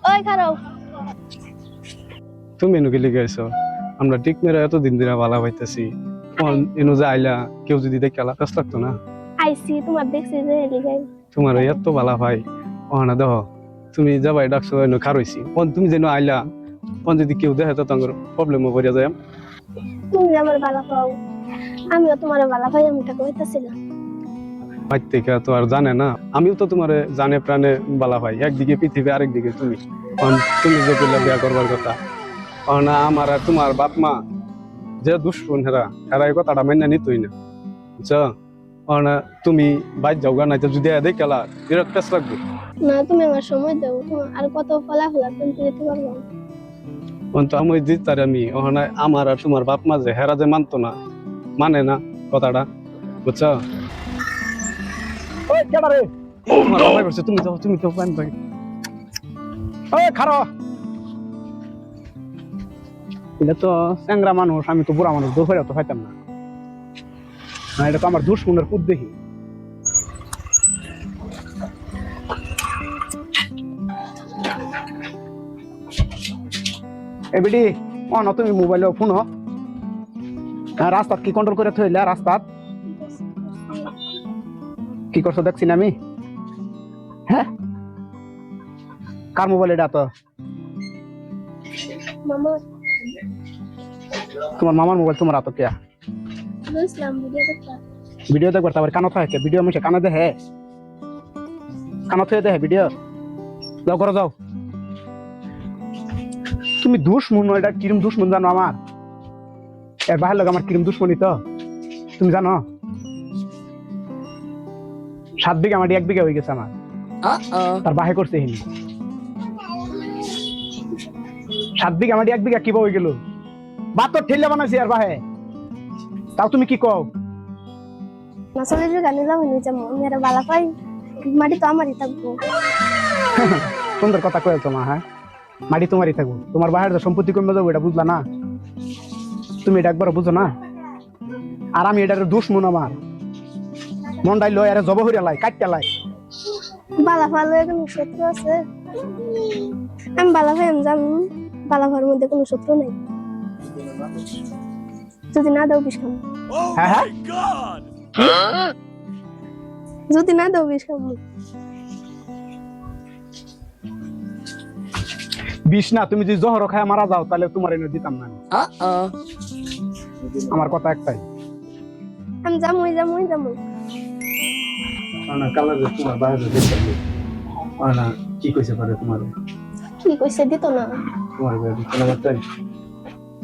ওই খারো তুমি এনু গেলি গেছো আমরা ঠিক মেরে এতদিন ধরে ভালা পাইতেছি এনু যে আইলা কেউ যদি দেখে আলা কষ্ট লাগতো না আইসি তোমার দেখছি যে লিগাই তোমার এত ভালা ভাই না দেহ তুমি যাবাই ডাকছো এনু খারইছি তুমি যেন আইলা যদি কেউ দেখে তো তোমার প্রবলেমও পড়ে যায় তুমি আমার বালা পাও আমিও তোমার বালা পাই আমি তা কইতাছিলাম বাইর থেকে তো আর জানে না আমিও তো তোমার জানে প্রাণে বালা ভাই একদিকে পৃথিবী আরেকদিকে তুমি তুমি যে বললে বিয়া করবার কথা না আমার আর তোমার বাপ মা যে দুশ্মন হেরা হেরা এই কথাটা মান্য নিতই না বুঝছো না তুমি বাইর যাও গা নাই তো যদি এদের খেলা বিরক্ত লাগবে না তুমি আমার সময় দাও তোমার আর কত ফলাফল তুমি দিতে পারবো তো আমি দিতার আমি ওখানে আমার আর তোমার বাপ মা যে হেরা যে মানতো না মানে না কথাটা বুঝছো ওই কেডা রে তোমার বাবাই করছে তুমি যাও তুমি তো পান ভাই ওই খারো এটা তো চ্যাংরা মানুষ আমি তো বুড়া মানুষ দূর তো পাইতাম না এটা তো আমার দুশ্মনের পুত দেখি এ বেডি অন তুমি মোবাইলে ফোন রাস্তাত কি কন্ট্রোল করে থইলা রাস্তাত কি করছো দেখছি না আমি হ্যাঁ কার মোবাইল এটা তো মামা তোমার মামার মোবাইল তোমার হাতে কে বুঝলাম ভিডিও দেখতা ভিডিও দেখবার তারপর কানো থাকে ভিডিও মিশে কানে দেখে কানো থেকে দেখে ভিডিও যাও করে যাও তুমি দুশ্মন এটা কিরম দুশ্মন জানো আমার এর বাহির লোক আমার কিরম দুশ্মনী তো তুমি জানো 7 বিঘা মাটি 1 বিঘা হয়ে গেছে আমার তার বাহে করছে হিনি 7 বিঘা মাটি 1 বিঘা কিবা হয়ে গেল বাত ঠেলে বানাইছি আর বাহে তাও তুমি কি কও নাসলের গানে যাও নিয়ে যাবো আমি আর বালা পাই মাটি তো আমারই থাকবো সুন্দর কথা কয়েছো মা হ্যাঁ মাটি তোমারই থাকবো তোমার বাহের সম্পত্তি কমে যাবো এটা বুঝলা না তুমি এটা একবার বুঝো না আর আমি এটার দুশ্মন আমার মনটাই লয় আরে জব হইয়া লাই কাটতে লাই বালা ভালো কোনো শত্রু আছে আমি বালা ভাই আমি জানি বালা ভাইয়ের মধ্যে কোনো শত্রু নেই যদি না দাও বিষ খাবো হ্যাঁ হ্যাঁ যদি না দাও বিষ খাবো বিষ না তুমি যদি জহর খায় মারা যাও তাহলে তোমার এনে দিতাম না আমার কথা একটাই আমি যামই না কালা যে তোমার বাইরে দেখতে না কি কইছে পারে তোমার কি কইছে দিত না তোমার বাইরে তোমার তাই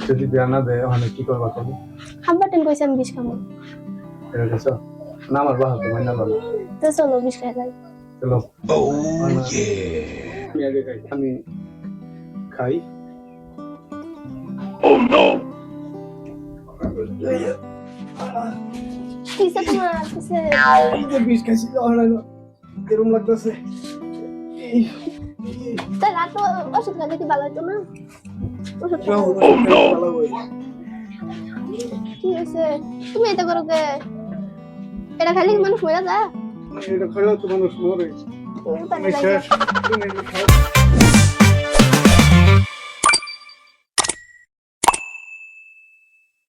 যদি বিয়া না দেয় ওখানে কি করবা তুমি আব্বাটেন কইছে আমি বিষ খাবো এটা কিছু না আমার বাবা তো মাইনা ললো তো চলো বিষ খাই যাই চলো আমি আগে খাই আমি খাই কিসে তোমার কিসে বিষ খাইছি এরকম লাগতেছে তাই রাত ওষুধ খাইলে কি ভালো হতো না ওষুধ কি হয়েছে তুমি এটা করো কে এটা খাইলে কি মানুষ মরে যায় এটা খাইলে তো মানুষ মরে তুমি